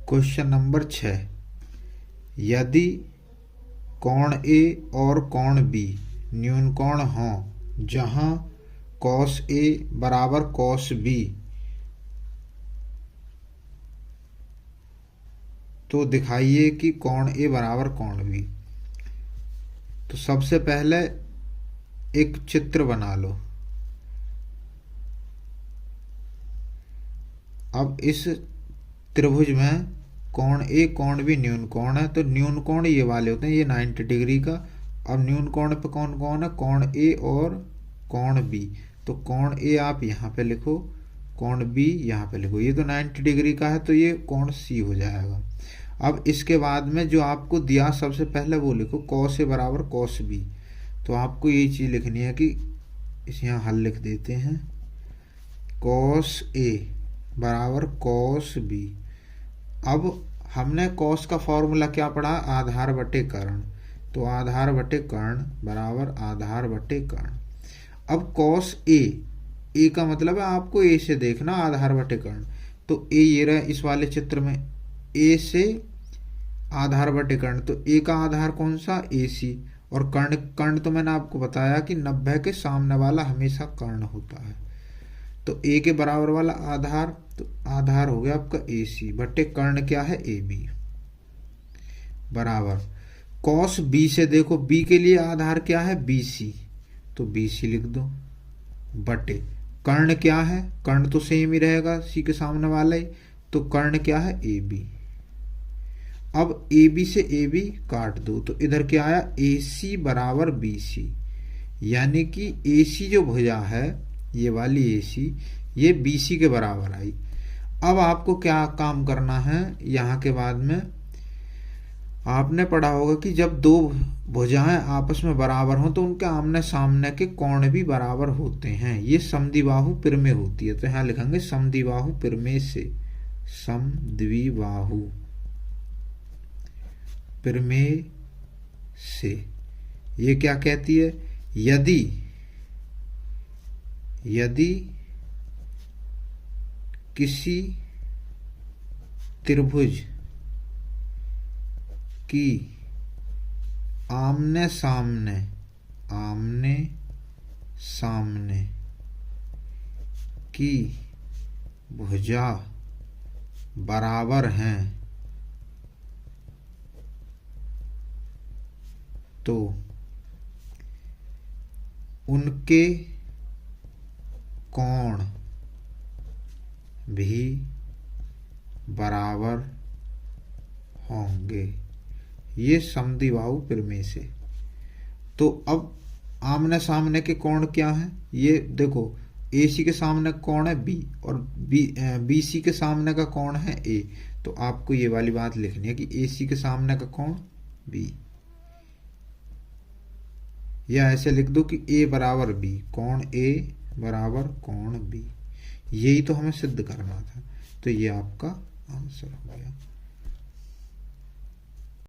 Question number 6, यदि कोण ए और कोण बी न्यून कोण हों जहां कॉस ए बराबर कॉस बी, तो दिखाइए कि कोण ए बराबर कोण बी। तो सबसे पहले एक चित्र बना लो। अब इस त्रिभुज में कोण ए कोण बी न्यून कोण है, तो न्यून कोण ये वाले होते हैं, ये 90 डिग्री का। अब न्यून कोण पे कौन कौन है? कोण ए और कोण बी। तो कोण ए आप यहाँ पे लिखो, कोण बी यहाँ पे लिखो। ये तो 90 डिग्री का है, तो ये कोण सी हो जाएगा। अब इसके बाद में जो आपको दिया सबसे पहले वो लिखो, कॉस ए बराबर कॉस बी। तो आपको ये चीज लिखनी है कि इस यहाँ हल लिख देते हैं, कॉस ए बराबर कॉस बी। अब हमने कॉस का फॉर्मूला क्या पढ़ा? आधार बटे कर्ण। तो आधार बटे कर्ण बराबर आधार बटे कर्ण। अब कॉस ए का मतलब है आपको ए से देखना, आधार बटे कर्ण। तो ए ये रहा इस वाले चित्र में, ए से आधार बटे कर्ण। तो ए का आधार कौन सा? ए सी। और कर्ण, कर्ण तो मैंने आपको बताया कि 90 के सामने वाला हमेशा कर्ण होता है। तो ए के बराबर वाला आधार, तो आधार हो गया आपका ए सी बटे कर्ण क्या है? ए बी बराबर कॉस बी से देखो, बी के लिए आधार क्या है? B C. तो बी सी लिख दो बटे कर्ण क्या है? कर्ण तो सेम ही रहेगा सी के सामने वाला ही। तो कर्ण क्या है? A B. अब ए बी से ए बी काट दो, तो इधर क्या आया? ए सी बराबर बी सी। यानी कि ए सी जो भुजा है ये वाली ए सी, ये बी सी के बराबर आई। अब आपको क्या काम करना है? यहाँ के बाद में आपने पढ़ा होगा कि जब दो भुजाएं आपस में बराबर हों तो उनके आमने सामने के कोण भी बराबर होते हैं। ये समद्विबाहु प्रमेय होती है। तो यहाँ लिखेंगे समद्विबाहु प्रमेय से, समद्विबाहु प्रमेय से ये क्या कहती है? यदि किसी त्रिभुज की आमने सामने की भुजा बराबर हैं, तो उनके कोण भी बराबर होंगे। ये समद्विबाहु प्रमेय से। तो अब आमने सामने के कोण क्या है? ये देखो, ए सी के सामने कोण है बी, और बी सी के सामने का कोण है ए। तो आपको ये वाली बात लिखनी है कि ए सी के सामने का कोण बी, या ऐसे लिख दो कि ए बराबर बी, कोण ए बराबर कोण बी। यही तो हमें सिद्ध करना था। तो ये आपका आंसर हो गया।